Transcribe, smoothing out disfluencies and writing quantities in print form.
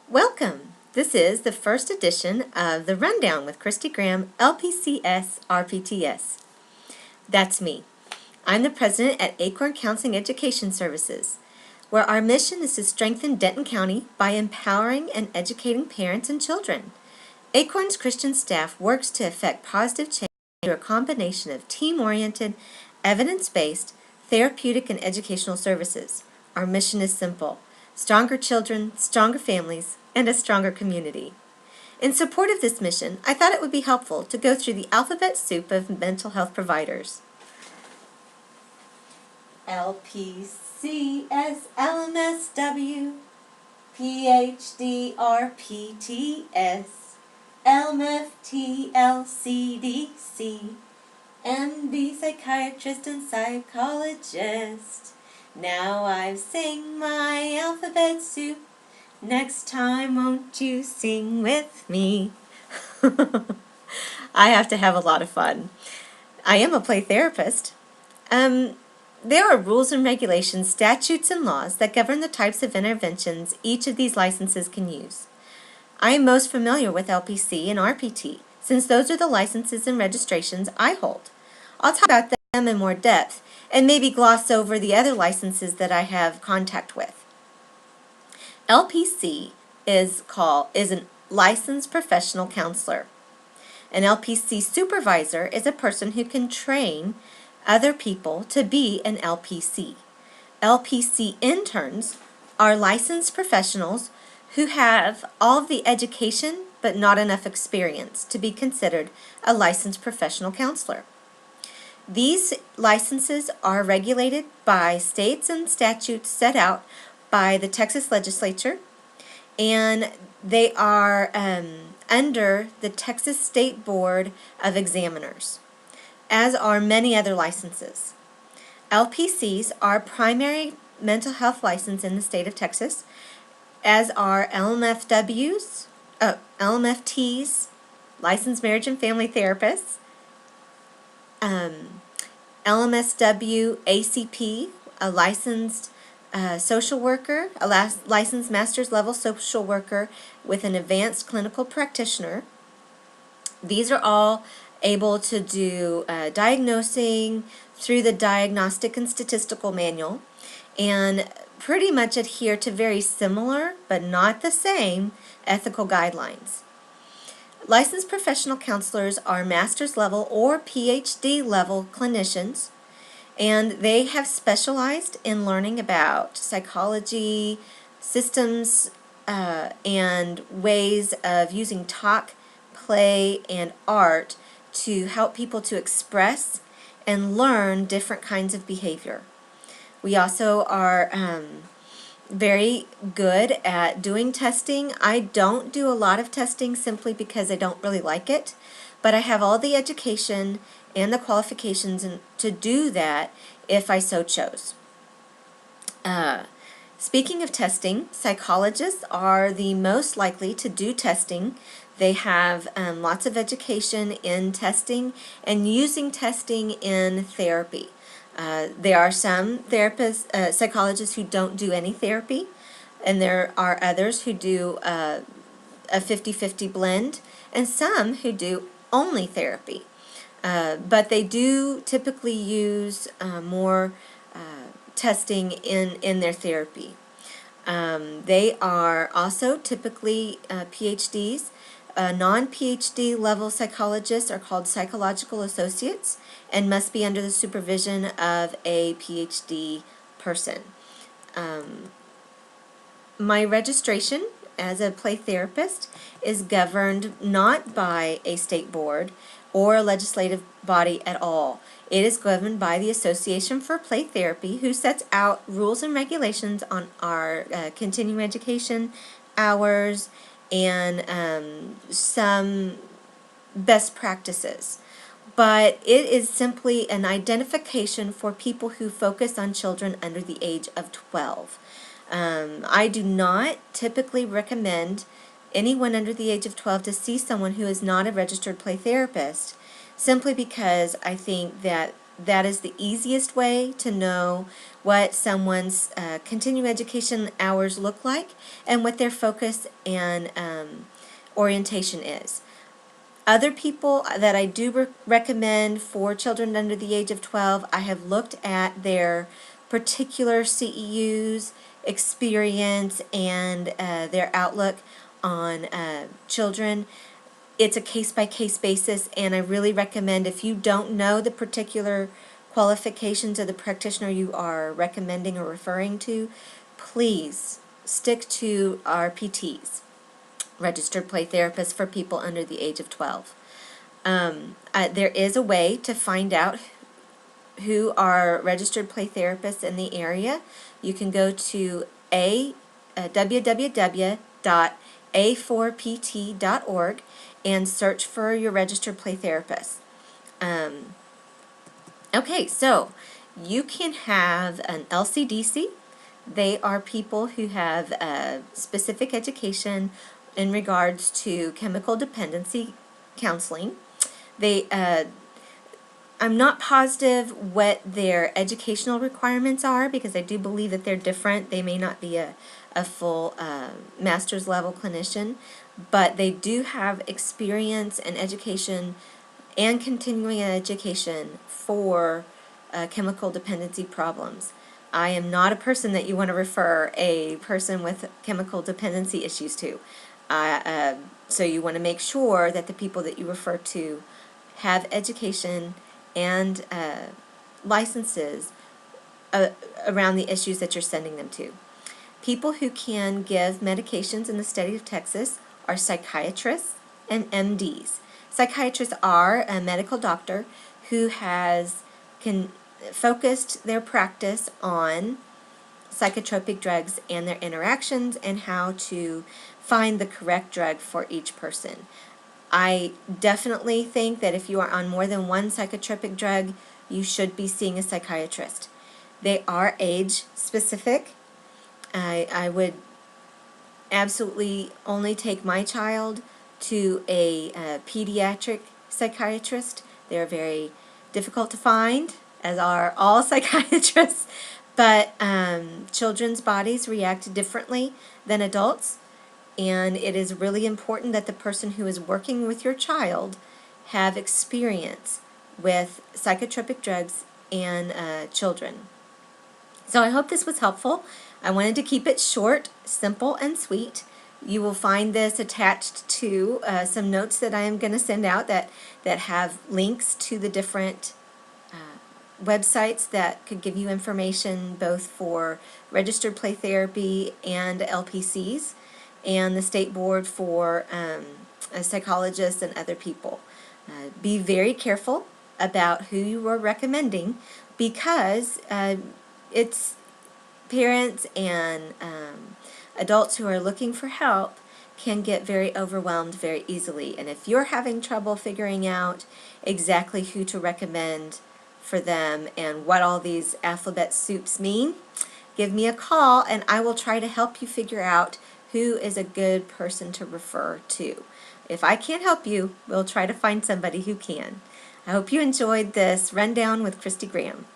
Welcome! This is the first edition of the RunDown with Christy Graham, LPCS, RPTS. That's me. I'm the president at Acorn Counseling Education Services, where our mission is to strengthen Denton County by empowering and educating parents and children. Acorn's Christian staff works to effect positive change through a combination of team-oriented, evidence-based, therapeutic, and educational services. Our mission is simple: stronger children, stronger families, and a stronger community. In support of this mission, I thought it would be helpful to go through the alphabet soup of mental health providers. LPCS, LMSW, PhD, RPTS, LMFT, LCDC, MD, psychiatrist, and psychologist. Now I've sang my alphabet soup. Next time, won't you sing with me? I have to have a lot of fun. I am a play therapist. There are rules and regulations, statutes, and laws that govern the types of interventions each of these licenses can use. I am most familiar with LPC and RPT, since those are the licenses and registrations I hold. I'll talk about them in more depth, and maybe gloss over the other licenses that I have contact with. LPC is a licensed professional counselor. An LPC supervisor is a person who can train other people to be an LPC. LPC interns are licensed professionals who have all of the education but not enough experience to be considered a licensed professional counselor. These licenses are regulated by states and statutes set out by the Texas legislature, and they are under the Texas State Board of Examiners, as are many other licenses. LPCs are primary mental health license in the state of Texas, as are LMFTs, licensed marriage and family therapists, LMSW ACP, a licensed social worker, a licensed master's level social worker with an advanced clinical practitioner. These are all able to do diagnosing through the Diagnostic and Statistical Manual and pretty much adhere to very similar but not the same ethical guidelines. Licensed professional counselors are master's level or PhD level clinicians, and they have specialized in learning about psychology, systems, and ways of using talk, play, and art to help people to express and learn different kinds of behavior. We also are very good at doing testing. I don't do a lot of testing simply because I don't really like it, but I have all the education and the qualifications to do that if I so chose. Speaking of testing, psychologists are the most likely to do testing. They have lots of education in testing and using testing in therapy. There are some therapists, psychologists who don't do any therapy, and there are others who do a 50-50 blend, and some who do only therapy. But they do typically use more testing in their therapy. They are also typically PhDs. Non-PhD level psychologists are called psychological associates and must be under the supervision of a PhD person. My registration as a play therapist is governed not by a state board or a legislative body at all. It is governed by the Association for Play Therapy, who sets out rules and regulations on our continuing education hours and some best practices. But it is simply an identification for people who focus on children under the age of 12. I do not typically recommend anyone under the age of 12 to see someone who is not a registered play therapist, simply because I think that that is the easiest way to know what someone's continuing education hours look like and what their focus and orientation is. Other people that I do recommend for children under the age of 12, I have looked at their particular CEUs, experience, and their outlook on children. It's a case-by-case basis, and I really recommend, if you don't know the particular qualifications of the practitioner you are recommending or referring to, please stick to RPTs, registered play therapists for people under the age of 12. There is a way to find out who are registered play therapists in the area. You can go to www.a4pt.org and search for your registered play therapist. Okay, so you can have an LCDC. They are people who have specific education in regards to chemical dependency counseling. I'm not positive what their educational requirements are, because I do believe that they're different. They may not be a full master's level clinician, but they do have experience and education and continuing education for chemical dependency problems. I am not a person that you want to refer a person with chemical dependency issues to. So you want to make sure that the people that you refer to have education and licenses around the issues that you're sending them to. People who can give medications in the state of Texas are psychiatrists and MDs. Psychiatrists are a medical doctor who has focused their practice on psychotropic drugs and their interactions and how to find the correct drug for each person. I definitely think that if you are on more than one psychotropic drug, you should be seeing a psychiatrist. They are age specific. I would absolutely only take my child to a pediatric psychiatrist. They're very difficult to find, as are all psychiatrists, but children's bodies react differently than adults, and it is really important that the person who is working with your child have experience with psychotropic drugs and children. So I hope this was helpful. I wanted to keep it short, simple, and sweet. You will find this attached to some notes that I am going to send out that have links to the different websites that could give you information both for registered play therapy and LPCs, and the state board for psychologists and other people. Be very careful about who you are recommending, because it's parents and adults who are looking for help can get very overwhelmed very easily. And if you're having trouble figuring out exactly who to recommend for them and what all these alphabet soups mean, give me a call and I will try to help you figure out who is a good person to refer to. If I can't help you, we'll try to find somebody who can. I hope you enjoyed this rundown with Christy Graham.